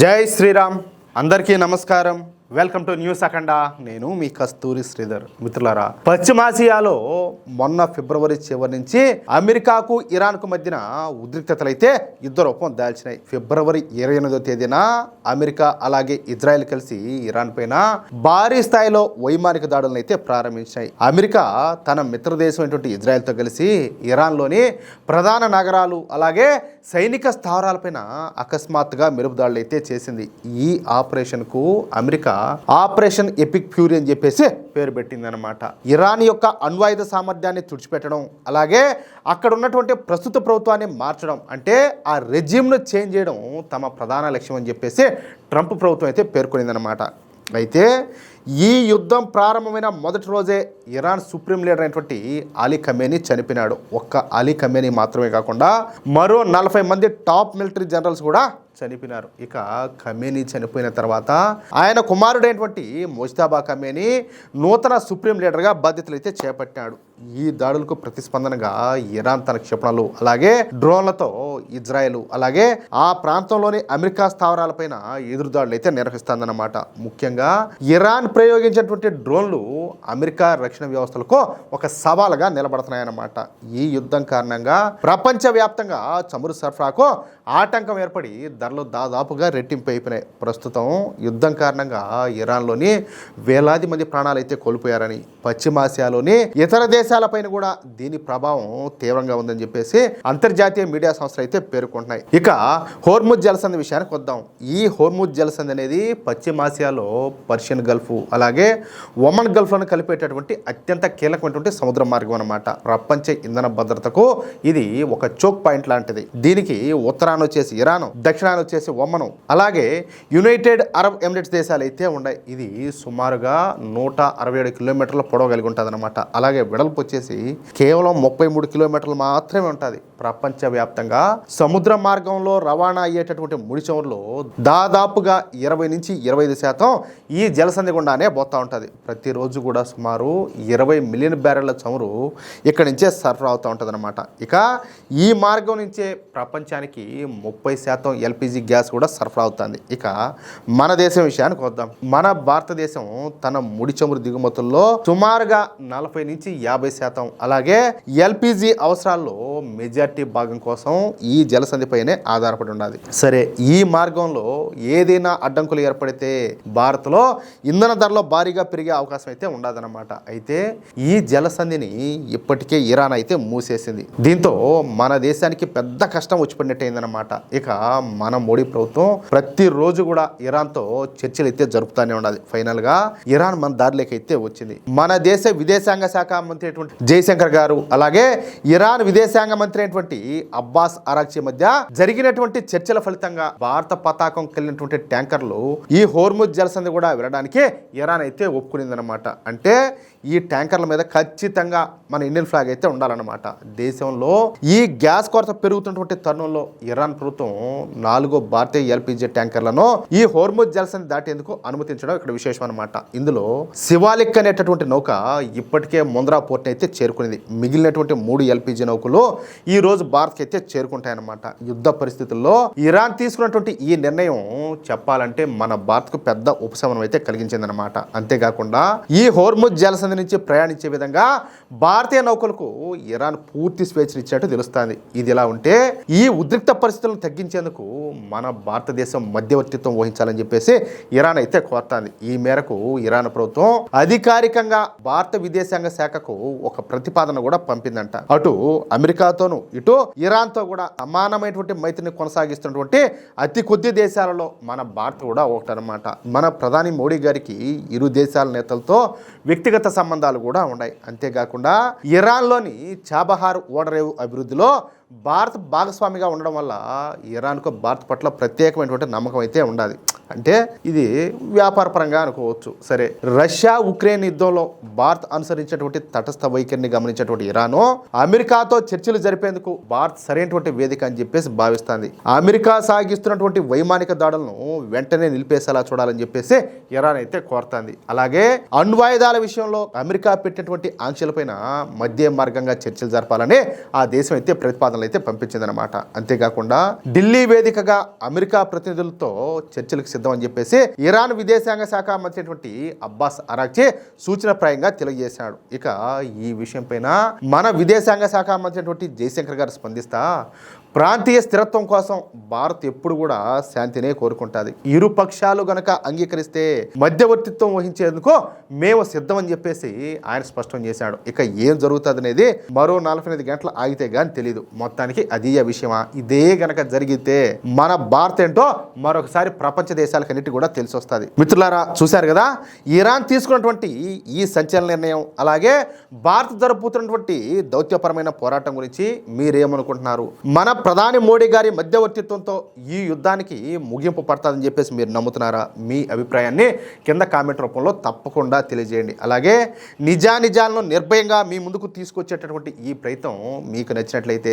జై శ్రీరామ్. అందరికీ నమస్కారం. వెల్కమ్ టు న్యూస్ అఖండ. నేను మీ కస్తూరి శ్రీధర్. మిత్రులారా, పశ్చిమాసియాలో మొన్న ఫిబ్రవరి చివరి నుంచి అమెరికాకు ఇరాన్కు మధ్యన ఉద్రిక్తతలైతే యుద్ధ రూపం దాల్చినాయి. ఫిబ్రవరి 28వ తేదీన అమెరికా అలాగే ఇజ్రాయెల్ కలిసి ఇరాన్ పైన భారీ స్థాయిలో వైమానిక దాడులను అయితే ప్రారంభించాయి. అమెరికా తన మిత్ర దేశం అయినటువంటి ఇజ్రాయెల్తో కలిసి ఇరాన్లోని ప్రధాన నగరాలు అలాగే సైనిక స్థావరాలపైన అకస్మాత్తుగా మెరుపుదాడులు అయితే చేసింది. ఈ ఆపరేషన్కు అమెరికా ఆపరేషన్ ఎపిక్ ఫ్యూరీ అని చెప్పేసి పేరు పెట్టింది అనమాట. ఇరాన్ యొక్క అణ్వాయుధ సామర్థ్యాన్ని తుడిచిపెట్టడం అలాగే అక్కడ ఉన్నటువంటి ప్రస్తుత ప్రభుత్వాన్ని మార్చడం, అంటే ఆ రెజ్యూమ్ను చేంజ్ చేయడం తమ ప్రధాన లక్ష్యం అని చెప్పేసి ట్రంప్ ప్రభుత్వం అయితే పేర్కొనిందనమాట. అయితే ఈ యుద్ధం ప్రారంభమైన మొదటి రోజే ఇరాన్ సుప్రీం లీడర్ అయినటువంటి అలీ ఖమేనీ చనిపోయినాడు. ఒక్క అలీ ఖమేనీ మాత్రమే కాకుండా మరో 40 మంది టాప్ మిలిటరీ జనరల్స్ కూడా చనిపోయినారు. ఇక ఖమేనీ చనిపోయిన తర్వాత ఆయన కుమారుడైనటువంటి ముజ్తబా ఖమేనీ నూతన సుప్రీం లీడర్గా బాధ్యతలు అయితే చేపట్టాడు. ఈ దాడులకు ప్రతిస్పందనగా ఇరాన్ తన క్షిపణులు అలాగే డ్రోన్లతో ఇజ్రాయెల్ అలాగే ఆ ప్రాంతంలోని అమెరికా స్థావరాలపైన ఎదురుదాడులు అయితే నిర్వహిస్తుందన్నమాట. ముఖ్యంగా ఇరాన్ ప్రయోగించినటువంటి డ్రోన్లు అమెరికా రక్షణ వ్యవస్థలకు ఒక సవాలుగా నిలబడుతున్నాయన్నమాట. ఈ యుద్ధం కారణంగా ప్రపంచవ్యాప్తంగా చమురు సరఫరాకు ఆటంకం ఏర్పడి ధరలు దాదాపుగా రెట్టింపు అయిపోయినాయి. ప్రస్తుతం యుద్ధం కారణంగా ఇరాన్లోని వేలాది మంది ప్రాణాలు అయితే కోల్పోయారని, పశ్చిమాసియాలోని ఇతర దేశాలపైన కూడా దీని ప్రభావం తీవ్రంగా ఉందని చెప్పేసి అంతర్జాతీయ మీడియా సంస్థలు అయితే పేర్కొంటున్నాయి. ఇక హోర్ముజ్ జలసంధి విషయానికి వద్దాం. ఈ హోర్ముజ్ జలసంధి అనేది పశ్చిమాసియాలో పర్షియన్ గల్ఫ్ అలాగే ఒమన్ గల్ఫ్లను కలిపేటటువంటి అత్యంత కీలకమైనటువంటి సముద్ర మార్గం అన్నమాట. ప్రపంచ ఇంధన భద్రతకు ఇది ఒక చోక్ పాయింట్ లాంటిది. దీనికి ఉత్తరాన వచ్చేసి ఇరాన్, దక్షిణాన వచ్చేసి ఒమను అలాగే యునైటెడ్ అరబ్ ఎమిరేట్స్ దేశాలు అయితే ఉన్నాయి. ఇది సుమారుగా 167 కిలోమీటర్ల పొడవు కలిగి ఉంటుంది అనమాట. అలాగే వెడల్పు వచ్చేసి కేవలం 33 కిలోమీటర్లు మాత్రమే ఉంటుంది. ప్రపంచవ్యాప్తంగా సముద్ర మార్గంలో రవాణా అయ్యేటటువంటి ముడి చమురులో దాదాపుగా 20 నుంచి 25% ఈ జలసంధి గుండానే పోతూ ఉంటుంది. ప్రతిరోజు కూడా సుమారు 20 మిలియన్ బ్యారెళ్ల చమురు ఇక్కడి నుంచే సరఫరా అవుతూ ఉంటుంది అనమాట. ఇక ఈ మార్గం నుంచే ప్రపంచానికి 30% ఎల్పిజి గ్యాస్ కూడా సరఫరా అవుతుంది. ఇక మన దేశం విషయానికి వద్దాం. మన భారతదేశం తన ముడి చమురు దిగుమతుల్లో సుమారుగా 40 నుంచి 50% అలాగే ఎల్పిజి అవసరాల్లో మెజారిటీ భాగం కోసం ఈ జలసంధిపైనే ఆధారపడి ఉండాలి. సరే, ఈ మార్గంలో ఏదైనా అడ్డంకులు ఏర్పడితే భారత్లో ఇంధన ధరలో భారీగా పెరిగే అవకాశం అయితే ఉండదన్నమాట. అయితే ఈ జలసంధిని ఇప్పటికే ఇరాన్ అయితే మూసేసింది. దీంతో మన దేశానికి పెద్ద కష్టం వచ్చిపడినట్టయిందన్నమాట. ఇక మన మోడీ ప్రభుత్వం ప్రతిరోజు కూడా ఇరాన్తో చర్చలు అయితే జరుపుతానే ఉండాలి. ఫైనల్ గా ఇరాన్ మన దారిలోకి అయితే వచ్చింది. మన దేశ విదేశాంగ శాఖ మంత్రి అయినటువంటి జయశంకర్ గారు అలాగే ఇరాన్ విదేశాంగ మంత్రి అయినటువంటి అబ్బాస్ అరాక్చి మధ్య జరిగినటువంటి చర్చల ఫలితంగా భారత పతాకం కలిగినటువంటి ట్యాంకర్లు ఈ హోర్ముజ్ జలసంధి కూడా వెళ్ళడానికి ఇరాన్ అయితే ఒప్పుకునిందనమాట. అంటే ఈ ట్యాంకర్ల మీద ఖచ్చితంగా మన ఇండియన్ ఫ్లాగ్ అయితే ఉండాలన్నమాట. దేశంలో ఈ గ్యాస్ కొరత పెరుగుతున్నటువంటి తరుణంలో ఇరాన్ ప్రభుత్వం 4 భారతీయ ఎల్పిజి ట్యాంకర్లను ఈ హోర్ముజ్ జలసంధి దాటేందుకు అనుమతించడం ఇక్కడ విశేషం అనమాట. ఇందులో శివాలిక్ అనేటటువంటి నౌక ఇప్పటికే ముంద్రా పోర్ట్ అయితే చేరుకునేది. మిగిలినటువంటి 3 ఎల్పిజి నౌకలు ఈ రోజు భారత్కి అయితే చేరుకుంటాయన్నమాట. యుద్ధ పరిస్థితుల్లో ఇరాన్ తీసుకున్నటువంటి ఈ నిర్ణయం చెప్పాలంటే మన భారత్కు పెద్ద ఉపశమనం అయితే కలిగించిందనమాట. అంతేకాకుండా ఈ హోర్ముజ్ జలసంధి నుంచి ప్రయాణించే విధంగా భారతీయ నౌకలకు ఇరాన్ పూర్తి స్వేచ్ఛనిచ్చినట్టు తెలుస్తుంది. ఇది ఇలా ఉంటే ఈ ఉద్రిక్త పరిస్థితులను తగ్గించేందుకు మన భారతదేశం మధ్యవర్తిత్వం వహించాలని చెప్పేసి ఇరాన్ అయితే కోరుతుంది. ఈ మేరకు ఇరాన్ ప్రభుత్వం అధికారికంగా భారత విదేశాంగ శాఖకు ఒక ప్రతిపాదన కూడా పంపిందంట. అటు అమెరికాతోనూ ఇటు ఇరాన్తో కూడా సమానమైనటువంటి మైత్రిని కొనసాగిస్తున్నటువంటి అతి కొద్ది దేశాలలో మన భారత్ కూడా ఒకటనమాట. మన ప్రధాని మోడీ గారికి ఇరు దేశాల నేతలతో వ్యక్తిగత సంబంధాలు కూడా ఉన్నాయి. అంతేకాకుండా ఇరాన్లోని చాబహార్ ఓడరేవు అభివృద్ధిలో భారత్ భాగస్వామిగా ఉండడం వల్ల ఇరాన్కు భారత్ పట్ల ప్రత్యేకమైనటువంటి నమ్మకం అయితే ఉండాలి. అంటే ఇది వ్యాపార పరంగా అనుకోవచ్చు. సరే, రష్యా ఉక్రెయిన్ యుద్ధంలో భారత్ అనుసరించినటువంటి తటస్థ వైఖరిని గమనించినటువంటి ఇరాన్ అమెరికాతో చర్చలు జరిపేందుకు భారత్ సరైనటువంటి వేదిక అని చెప్పేసి భావిస్తుంది. అమెరికా సాగిస్తున్నటువంటి వైమానిక దాడులను వెంటనే నిలిపేసేలా చూడాలని చెప్పేసి ఇరాన్ అయితే కోరుతుంది. అలాగే అణ్వాయుధాల విషయంలో అమెరికా పెట్టినటువంటి ఆంక్షలపైన మధ్య మార్గంగా చర్చలు జరపాలని ఆ దేశం అయితే ప్రతిపాదనలు అయితే పంపించిందనమాట. అంతేకాకుండా ఢిల్లీ వేదికగా అమెరికా ప్రతినిధులతో చర్చలకు సిద్ధం అని చెప్పేసి ఇరాన్ విదేశాంగ శాఖ మంత్రి అయినటువంటి అబ్బాస్ అరాక్చి సూచనప్రాయంగా తెలియజేశాడు. ఇక ఈ విషయం పైన మన విదేశాంగ శాఖ మంత్రి అయినటువంటి జయశంకర్ గారు స్పందిస్తా, ప్రాంతీయ స్థిరత్వం కోసం భారత్ ఎప్పుడు కూడా శాంతినే కోరుకుంటుంది. ఇరు పక్షాలు గనక అంగీకరిస్తే మధ్యవర్తిత్వం వహించేందుకు మేము సిద్ధం అని చెప్పేసి ఆయన స్పష్టం చేశాడు. ఇక ఏం జరుగుతుంది అనేది మరో 45 గంటలు ఆగితే గాని తెలియదు. మొత్తానికి అది విషయమా, ఇదే గనక జరిగితే మన భారత్ ఏంటో మరొకసారి ప్రపంచ దేశాలకన్నిటి కూడా తెలిసి వస్తుంది. మిత్రులారా, చూశారు కదా ఇరాన్ తీసుకున్నటువంటి ఈ సంచలన నిర్ణయం, అలాగే భారత్ జరుపుతున్నటువంటి దౌత్యపరమైన పోరాటం గురించి మీరేమనుకుంటున్నారు? మన ప్రధాని మోడీ గారి మధ్యవర్తిత్వంతో ఈ యుద్ధానికి ముగింపు పడుతుందని చెప్పేసి మీరు నమ్ముతున్నారా? మీ అభిప్రాయాన్ని కింద కామెంట్ రూపంలో తప్పకుండా తెలియజేయండి. అలాగే నిజాలను నిర్భయంగా మీ ముందుకు తీసుకొచ్చేటటువంటి ఈ ప్రయత్నం మీకు నచ్చినట్లయితే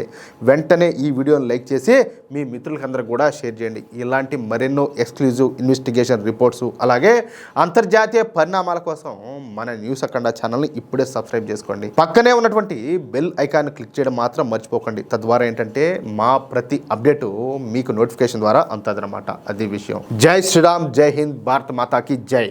వెంటనే ఈ వీడియోని లైక్ చేసి మీ మిత్రులకందరూ కూడా షేర్ చేయండి. ఇలాంటి మరెన్నో ఎక్స్క్లూజివ్ ఇన్వెస్టిగేషన్ రిపోర్ట్స్, అలాగే అంతర్జాతీయ పరిణామాల కోసం మన న్యూస్ అఖండ ఛానల్ని ఇప్పుడే సబ్స్క్రైబ్ చేసుకోండి. పక్కనే ఉన్నటువంటి బెల్ ఐకాన్ క్లిక్ చేయడం మాత్రం మర్చిపోకండి. తద్వారా ఏంటంటే మా ప్రతి అప్డేటు మీకు నోటిఫికేషన్ ద్వారా అందుతుందన్నమాట. అది విషయం. జై శ్రీరామ్, జై హింద్, భారత్ మాతాకి జై.